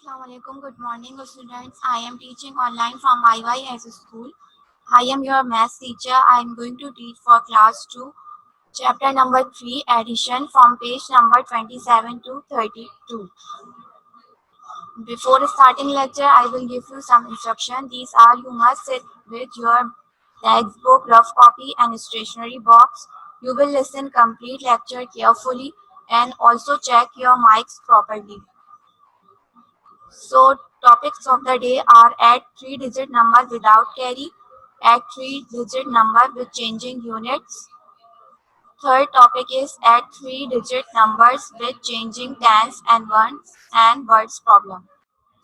Assalamualaikum. Good morning, students. I am teaching online from IYS school. I am your math teacher. I am going to teach for class 2, chapter number 3, addition from page number 27 to 32. Before starting lecture, I will give you some instruction. These are you must sit with your textbook, rough copy and stationery box. You will listen complete lecture carefully and also check your mics properly. So topics of the day are add three-digit number without carry, add three-digit number with changing units. Third topic is add three-digit numbers with changing tens and ones and words problem.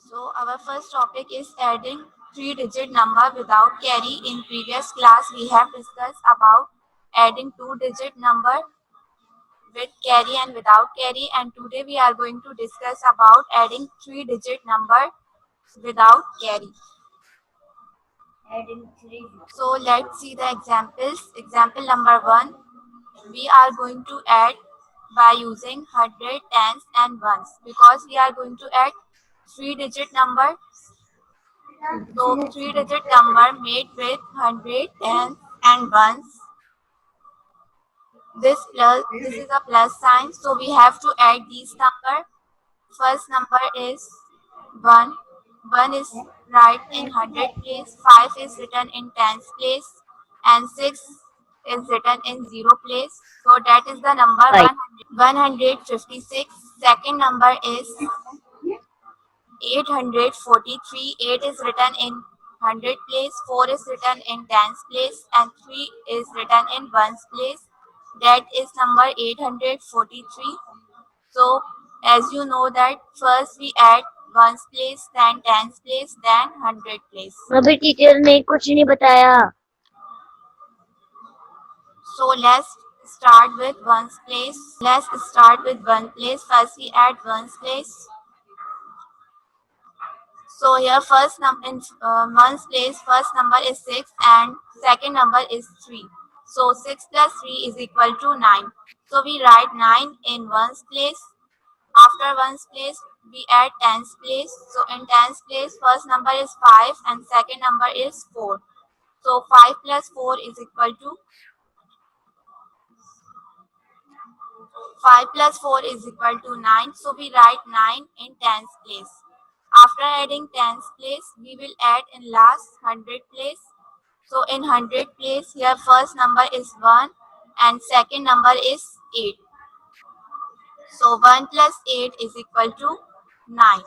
So our first topic is adding three-digit number without carry. In previous class we have discussed about adding two-digit number with carry and without carry, and today we are going to discuss about adding three-digit number without carry. So let's see the examples. Example number 1, we are going to add by using 100, tens and ones because we are going to add three-digit number. So three-digit number made with 100, tens and ones. This is a plus sign, so we have to add these number. First number is 1. 1 is right in 100 place, 5 is written in tens place, and 6 is written in 0 place. So that is the number 156. Second number is 843. 8 is written in 100 place, 4 is written in tens place, and 3 is written in ones place. That is number 843. So as you know that first we add ones place, then tens place, then 100 place. अभी teacher ने कुछ नहीं बताया. So let's start with ones place. Let's start with one place. First we add ones place. So here first number in ones place, first number is 6 and second number is 3. So 6 plus 3 is equal to 9. So we write 9 in ones place. After ones place, we add tens place. So in tens place, first number is 5 and second number is 4. So 5 plus 4 is equal to 5 plus 4 is equal to 9. So we write 9 in tens place. After adding tens place, we will add in last 100 place. So in 100 place, here first number is 1 and second number is 8. So 1 plus 8 is equal to 9.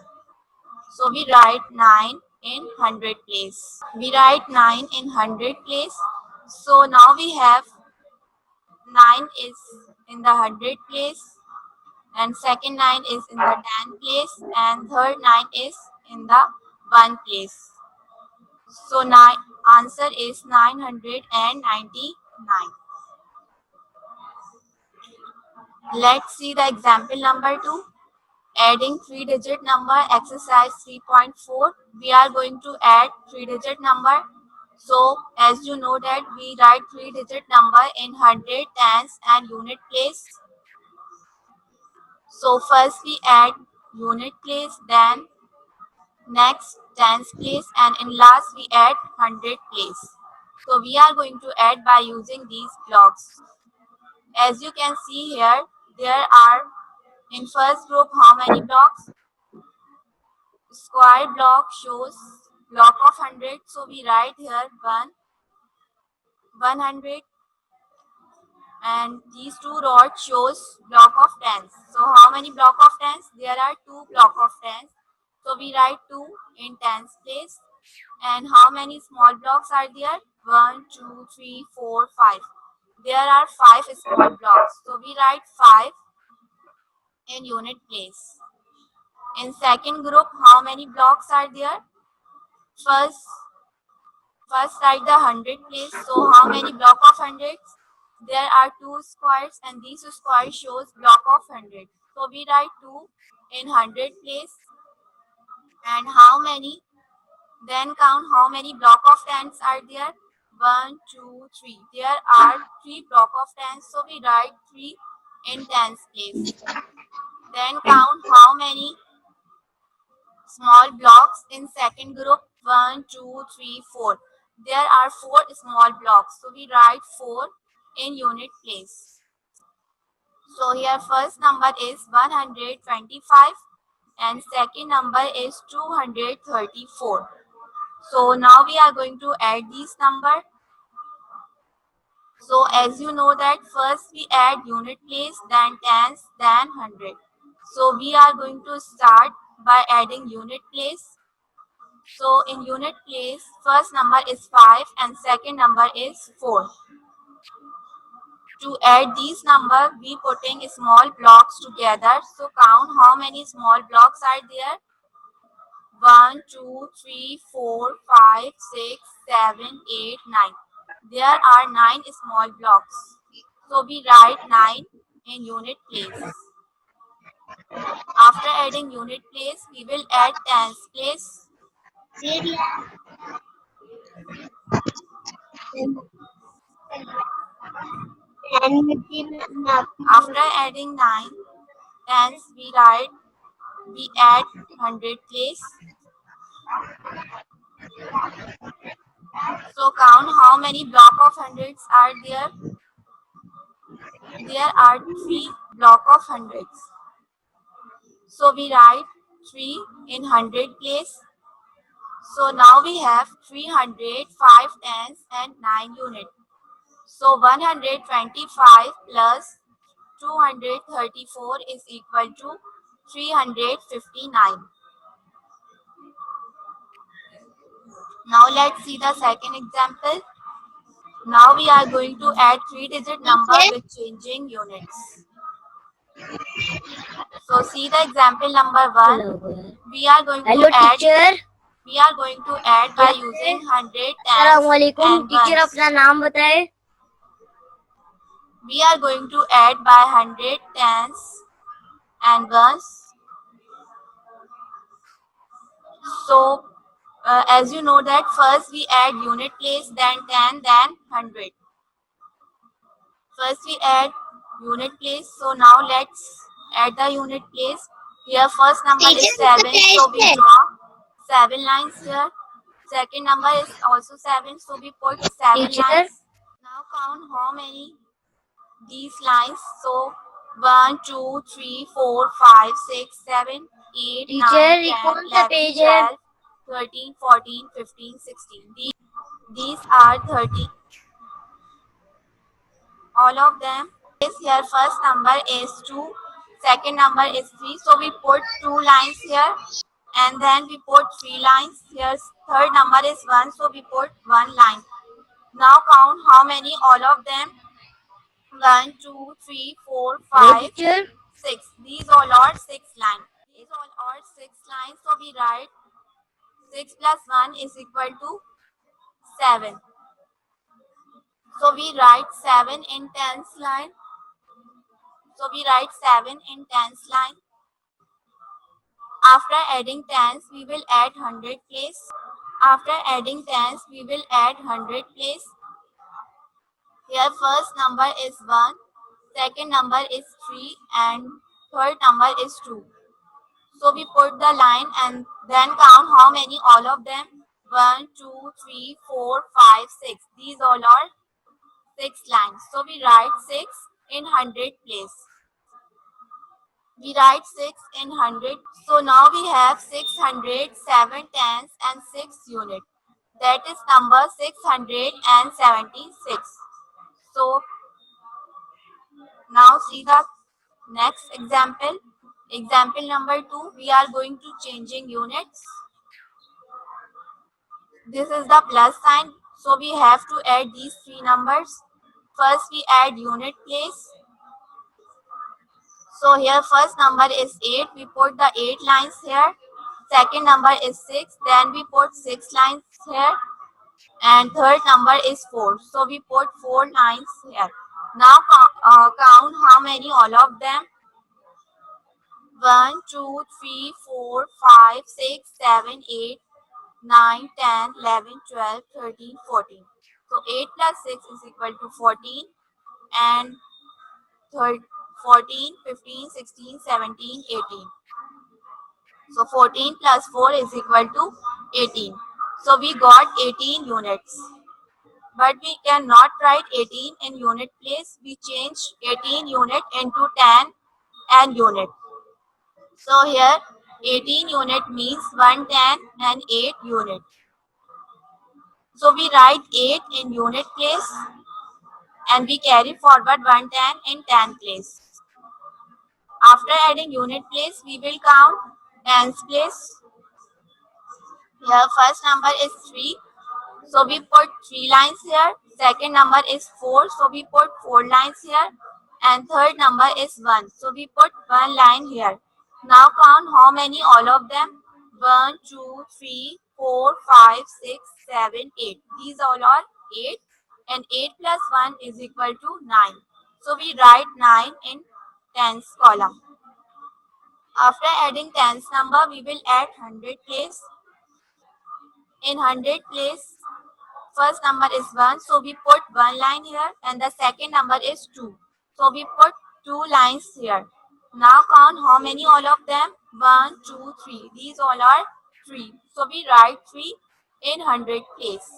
So we write 9 in 100 place. We write 9 in 100 place. So now we have 9 is in the 100 place, and second 9 is in the 10 place, and third 9 is in the 1 place. So answer is 999. Let's see the example number 2. Adding three-digit number, exercise 3.4. We are going to add three-digit number. So as you know that we write three-digit number in 100, tens and unit place. So first we add unit place, then next tens place, and in last we add 100 place. So we are going to add by using these blocks. As you can see here, there are in first group how many blocks? Square block shows block of 100, so we write here 100, and these two rods shows block of tens. So how many block of tens? There are two block of tens, so we write 2 in tens place. And how many small blocks are there? 1, 2, 3, 4, 5. There are 5 small blocks, so we write 5 in unit place. In second group, how many blocks are there? First write the 100 place. So how many block of hundreds? There are two squares, and these square shows block of 100. So we write 2 in 100 place. And how many? Then count how many block of tens are there. 1, 2, 3. There are 3 block of tens, so we write 3 in tens place. Then count how many small blocks in second group. 1, 2, 3, 4. There are 4 small blocks. So we write 4 in unit place. So here first number is 125 and second number is 234. So now we are going to add these number. So as you know that first we add unit place, then tens, then hundred. So we are going to start by adding unit place. So in unit place, first number is 5 and second number is 4. To add these number, we putting small blocks together. So count how many small blocks are there. 1, 2, 3, 4, 5, 6, 7, 8, 9. There are 9 small blocks. So we write 9 in unit place. After adding unit place, we will add tens place. After adding 9 tens, we add hundred place. So count how many block of hundreds are there. There are 3 block of hundreds. So we write 3 in hundred place. So now we have 300, 5 tens and 9 units. So 125 plus 234 is equal to 359. Now let's see the second example. Now we are going to add 3-digit number with changing units. So see the example number 1. We are going hello to add teacher by using 100, tens अस्सलामुअलैकुम and teacher ones. अपना नाम बताए We are going to add by 100, tens and ones. So as you know that first we add unit place, then 10, then 100. First we add unit place. So now let's add the unit place. Here first number is 7. So we draw 7 lines here. Second number is also 7. So we put 7 teacher lines. Now count how many these lines. So 1, 2, 3, 4, 5, 6, 7, 8, 9, teacher ये 10, कौन सा 11, page है 12, 13, 14, 15, 16. These are 30. All of them is here. First number is 2. Second number is 3. So we put 2 lines here. And then we put 3 lines here. Third number is 1. So we put 1 line. Now count how many all of them. 1, 2, 3, 4, hello 5, teacher 6. These all are 6 lines. These all are 6 lines. So we write 6 plus 1 is equal to 7. So we write 7 in tens line. So we write 7 in tens line. After adding tens, we will add 100 place. After adding tens, we will add 100 place. Here first number is 1, second number is 3 and third number is 2. So we put the line and then count how many all of them. 1, 2, 3, 4, 5, 6. These all are 6 lines. So we write 6 in 100 place. We write 6 in 100. So now we have 600, 7 tens and 6 units. That is number 676. So now see the next example. Example number 2. We are going to changing units. This is the plus sign. So we have to add these 3 numbers. First we add unit place. So here first number is 8. We put the 8 lines here. Second number is 6. Then we put 6 lines here. And third number is 4. So we put 4 lines here. Now count how many all of them. 1, 2, 3, 4, 5, 6, 7, 8, 9, 10, 11, 12, 13, 14. So 8 plus 6 is equal to 14. And 14, 15, 16, 17, 18. So 14 plus 4 is equal to 18. So we got 18 units. But we cannot write 18 in unit place. We change 18 unit into 10 and unit. So here 18 unit means 110 and 8 unit. So we write 8 in unit place and we carry forward 110 in 10 place. After adding unit place, we will count tens place. Here first number is 3. So we put 3 lines here. Second number is 4. So we put 4 lines here. And third number is 1. So we put 1 line here. Now count how many all of them. 1, 2, 3, 4, 5, 6, 7, 8. These all are 8. And 8 plus 1 is equal to 9. So we write 9 in tens column. After adding tens number, we will add 100 place. In 100 place, first number is 1, so we put 1 line here, and the second number is 2. So we put 2 lines here. Now count how many all of them. 1, 2, 3. These all are 3. So we write 3 in 100 place.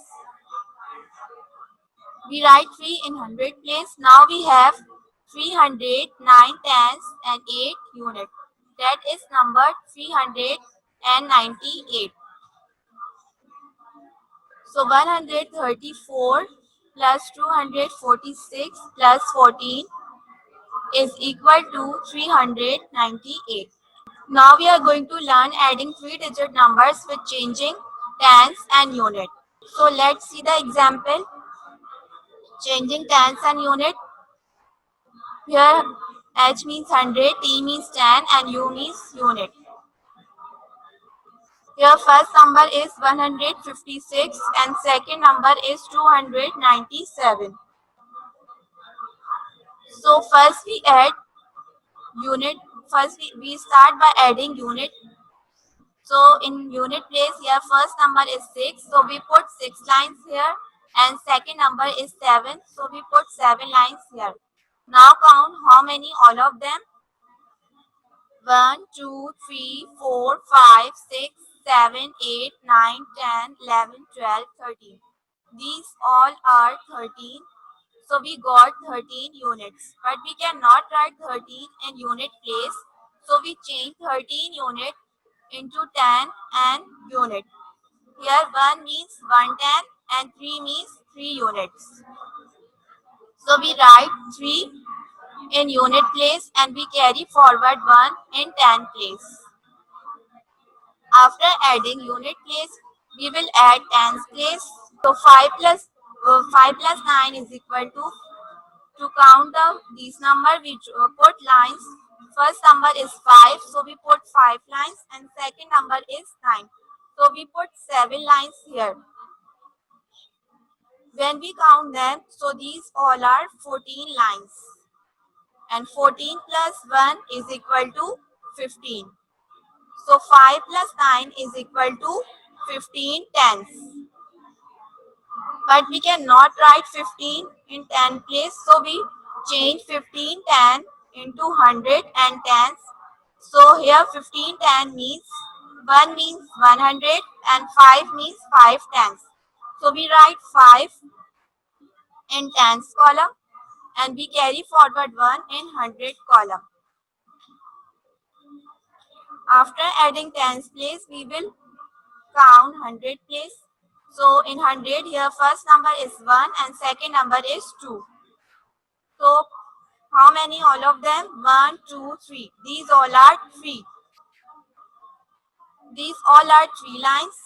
We write 3 in 100 place. Now we have 300, 9 tens and 8 units. That is number 398. So 134 plus 246 plus 14 is equal to 398. Now we are going to learn adding 3-digit numbers with changing tens and unit. So let's see the example. Changing tens and unit. Here H means 100, T means 10 and U means unit. Here first number is 156 and second number is 297. So first we add unit. First we start by adding unit. So in unit place here first number is 6. So we put 6 lines here and second number is 7. So we put 7 lines here. Now count how many all of them. 1, 2, 3, 4, 5, 6, 7, 8, 9, 10, 11, 12, 13. These all are 13. So we got 13 units. But we cannot write 13 in unit place. So we change 13 unit into 10 and unit. Here 1 means 110 and 3 means 3 units. So we write 3 in unit place and we carry forward 1 in 10 place. After adding unit place, we will add tens place. So 5 plus 9 is equal to count these number, we put lines. First number is 5, so we put 5 lines and second number is 9. So we put 7 lines here. When we count them, so these all are 14 lines. And 14 plus 1 is equal to 15. So 5 plus 9 is equal to 15 tens. But we cannot write 15 in 10 place, so we change 15 10 into 100 and tens. So here 15 10 means 1 means 100 and 5 means 5 tens. So we write 5 in tens column and we carry forward 1 in 100 column. After adding tens place, we will count 100 place. So in 100 here first number is 1 and second number is 2. So how many all of them? 1, 2, 3. These all are 3. These all are 3 lines.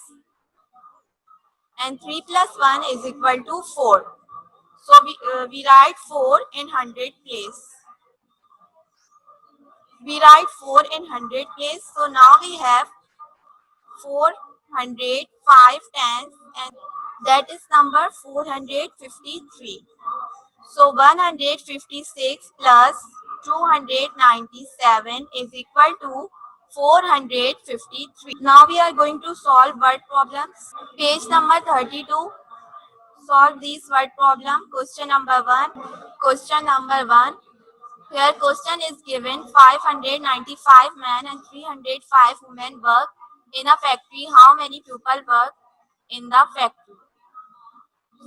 And 3 plus 1 is equal to 4. So we write 4 in 100 place. We write 4 in 100 place. So now we have 400, 5 tens and that is number 453. So 156 plus 297 is equal to 453. Now we are going to solve word problems. Page number 32. Solve this word problem. Question number 1. Question number 1. Here question is given 595 men and 305 women work in a factory. How many people work in the factory?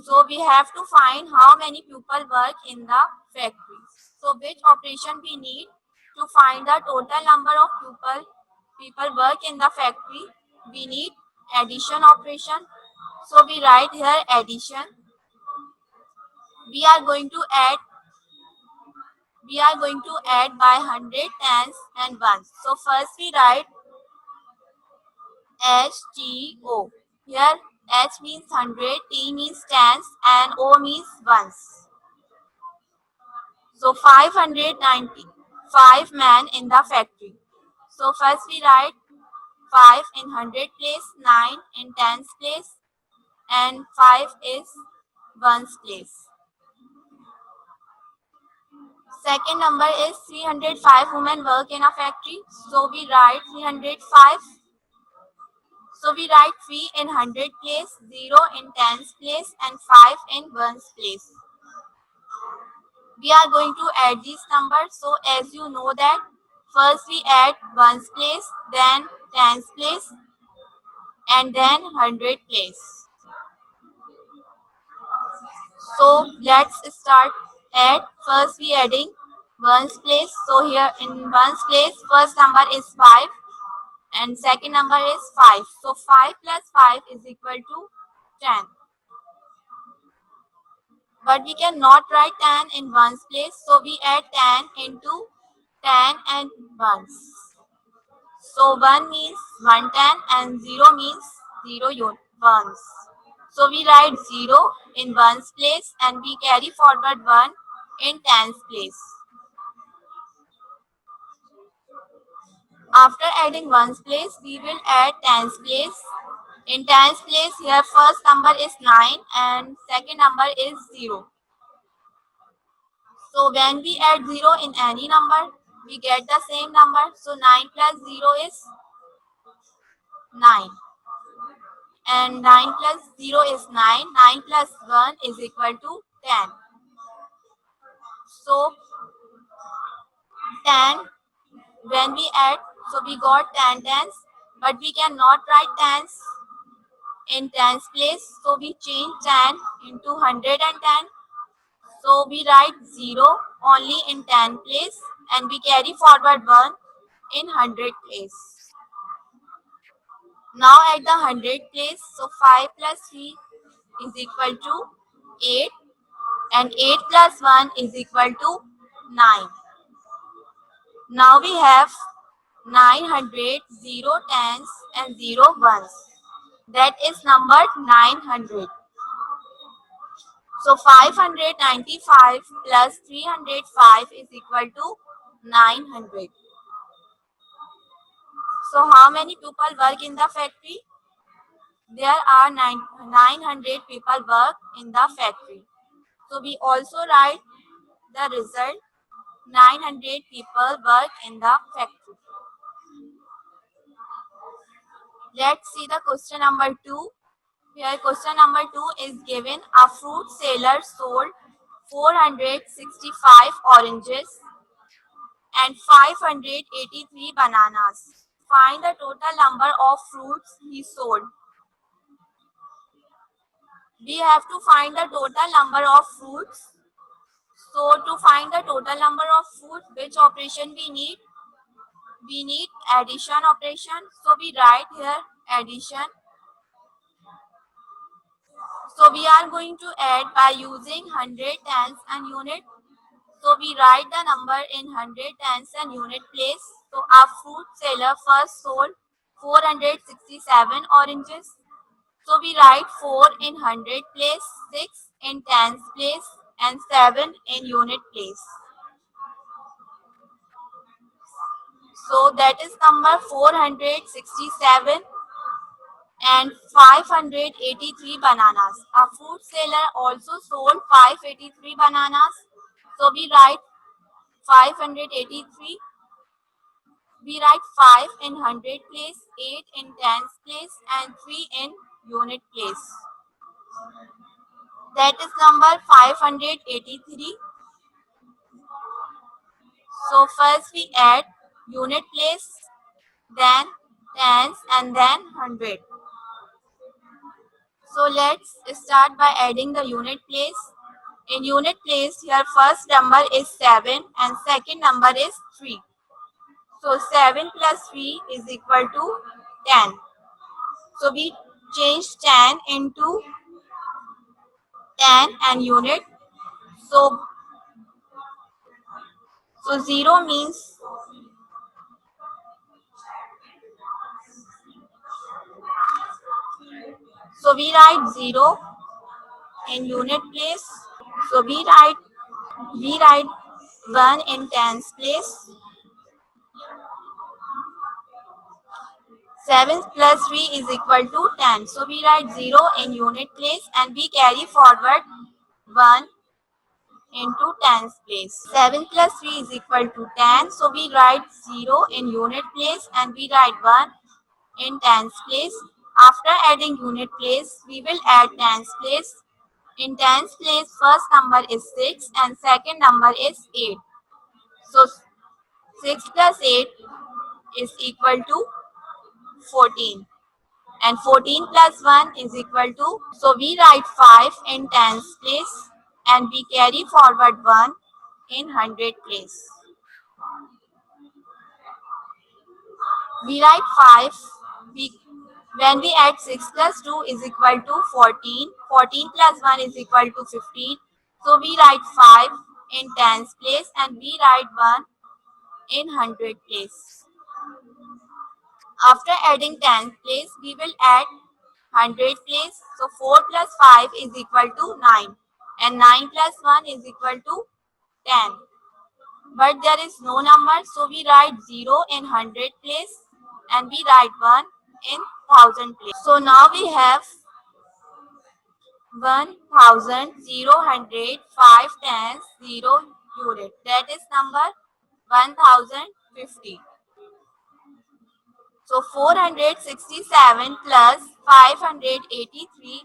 So we have to find how many people work in the factory. So which operation we need to find the total number of people work in the factory? We need addition operation. So we write here addition. We are going to add by 100 tens and ones. So first we write HTO. Here H means 100, T means tens and O means ones. So 595 men in the factory. So first we write 5 in 100 place, 9 in tens place and 5 is ones place. Second number is 305 women work in a factory. So we write 305. So we write 3 in 100 place, 0 in tens place and 5 in ones place. We are going to add these numbers. So as you know that first we add ones place, then tens place and then 100 place. So let's start at first we adding ones place. So here in ones place first number is 5 and second number is 5. So 5 plus 5 is equal to 10. But we cannot write 10 in ones place. So we add 10 into 10 and ones. So 1 means 110 and 0 means 0 ones. So we write 0 in ones place and we carry forward 1 in tens place. After adding ones place, we will add tens place. In tens place, here first number is 9 and second number is 0. So when we add 0 in any number, we get the same number. So 9 plus 0 is 9. And 9 plus 0 is 9. 9 plus 1 is equal to 10. So 10, when we add, so we got 10 tens, but we cannot write tens in tens place. So we change 10 into 110. So we write 0 only in 10 place and we carry forward 1 in 100 place. Now at the 100 place, so 5 plus 3 is equal to 8 and 8 plus 1 is equal to 9. Now we have 900, 0 tens and 0 ones. That is number 900. So 595 plus 305 is equal to 900. So how many people work in the factory? There are 900 people work in the factory. So we also write the result 900 people work in the factory. Let's see the question number 2. Here question number 2 is given. A fruit seller sold 465 oranges and 583 bananas. Find the total number of fruits he sold. We have to find the total number of fruits. So to find the total number of fruits, which operation we need? We need addition operation. So we write here addition. So we are going to add by using 100 tens and unit. So we write the number in 100 tens and unit place. So our fruit seller first sold 467 oranges. So we write 4 in 100 place, 6 in tens place and 7 in unit place. So that is number 467 and 583 bananas. A fruit seller also sold 583 bananas. So we write 583. We write 5 in 100 place, 8 in tens place and 3 in unit place. That is number 583. So first we add unit place, then tens, and then hundred. So let's start by adding the unit place. In unit place, your first number is 7 and second number is 3. So 7 plus 3 is equal to 10. So we change 10 into 10 and unit. So, so 0 means, so we write 0 in unit place. So we write 1 in tens place. 7 plus 3 is equal to 10. So we write 0 in unit place and we carry forward 1 into tens place. 7 plus 3 is equal to 10. So we write 0 in unit place and we write 1 in tens place. After adding unit place, we will add tens place. In tens place, first number is 6 and second number is 8. So 6 plus 8 is equal to 14. And 14 plus 1 is equal to, so we write 5 in tens place and we carry forward 1 in hundred place. We write 5, when we add 6 plus 2 is equal to 14, 14 plus 1 is equal to 15. So we write 5 in tens place and we write 1 in hundred place. After adding tens place, we will add hundred place. So 4 plus 5 is equal to 9 and 9 plus 1 is equal to 10. But there is no number, so we write 0 in hundred place and we write 1 in thousand place. So now we have 1000, 0, 100, 5 tens, 0 unit. That is number 1050. So 467 plus 583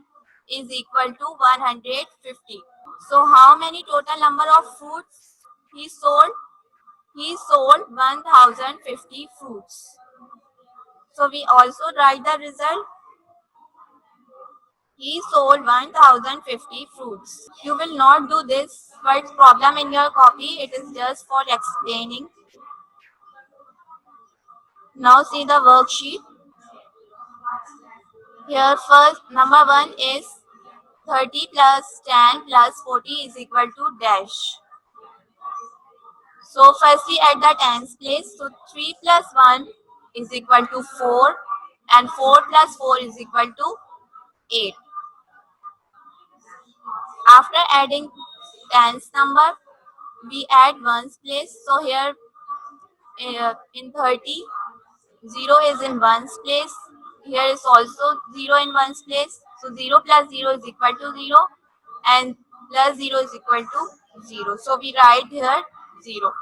is equal to 150. So how many total number of fruits he sold? He sold 1050 fruits. So we also write the result. He sold 1050 fruits. You will not do this word problem in your copy. It is just for explaining. Now see the worksheet. Here first number 1 is 30 plus 10 plus 40 is equal to dash. So first we add the tens place. So 3 plus 1 is equal to 4 and 4 plus 4 is equal to 8. After adding tens number, we add ones place. So here in 30, 0 is in ones place. Here is also 0 in ones place. So 0 plus 0 is equal to 0 and plus 0 is equal to 0. So we write here 0.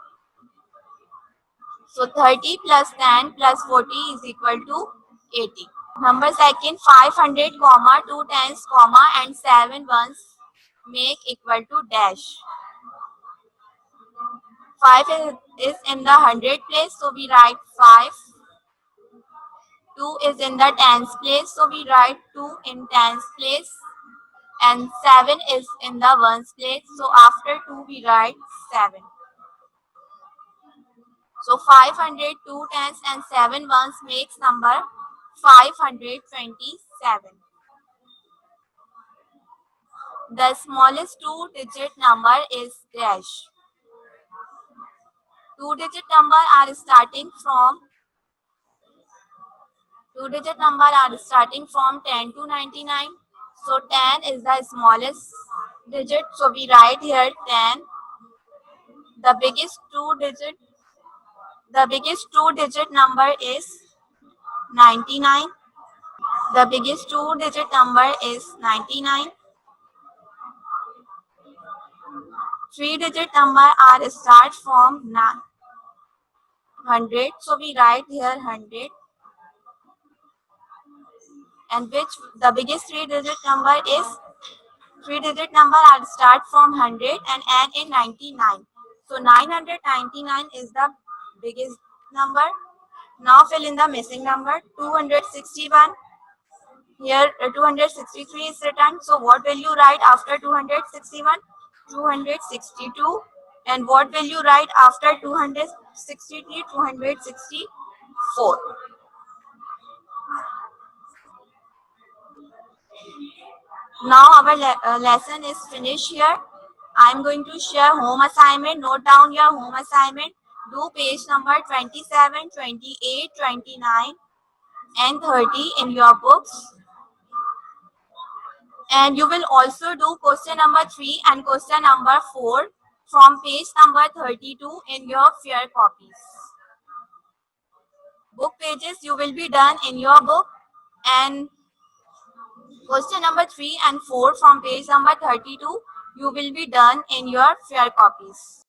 So 30 plus 10 plus 40 is equal to 80. Number second, 500 comma 2 tens comma and 7 ones make equal to dash. 5 is in the hundred place, so we write 5. 2 is in the tens place, so we write 2 in tens place. And 7 is in the ones place, so after 2 we write 7. So 500, 2 tens and 7 ones makes number 527. The smallest two-digit number is dash. Two-digit number are starting from 10 to 99. So 10 is the smallest digit. So we write here 10. The biggest two-digit number is 99. The biggest two-digit number is 99. Three-digit number are start from 100. So we write here 100. And which the biggest three-digit number is, three-digit number are start from 100 and end in 99. So 999 is the biggest number. Now fill in the missing number. 261. Here 263 is written. So what will you write after 261? 262. And what will you write after 263? 264. Now our lesson is finished here. I'm going to share home assignment. Note down your home assignment. Do page number 27, 28, 29 and 30 in your books. And you will also do question number 3 and question number 4 from page number 32 in your fair copies. Book pages you will be done in your book, and question number 3 and 4 from page number 32 you will be done in your fair copies.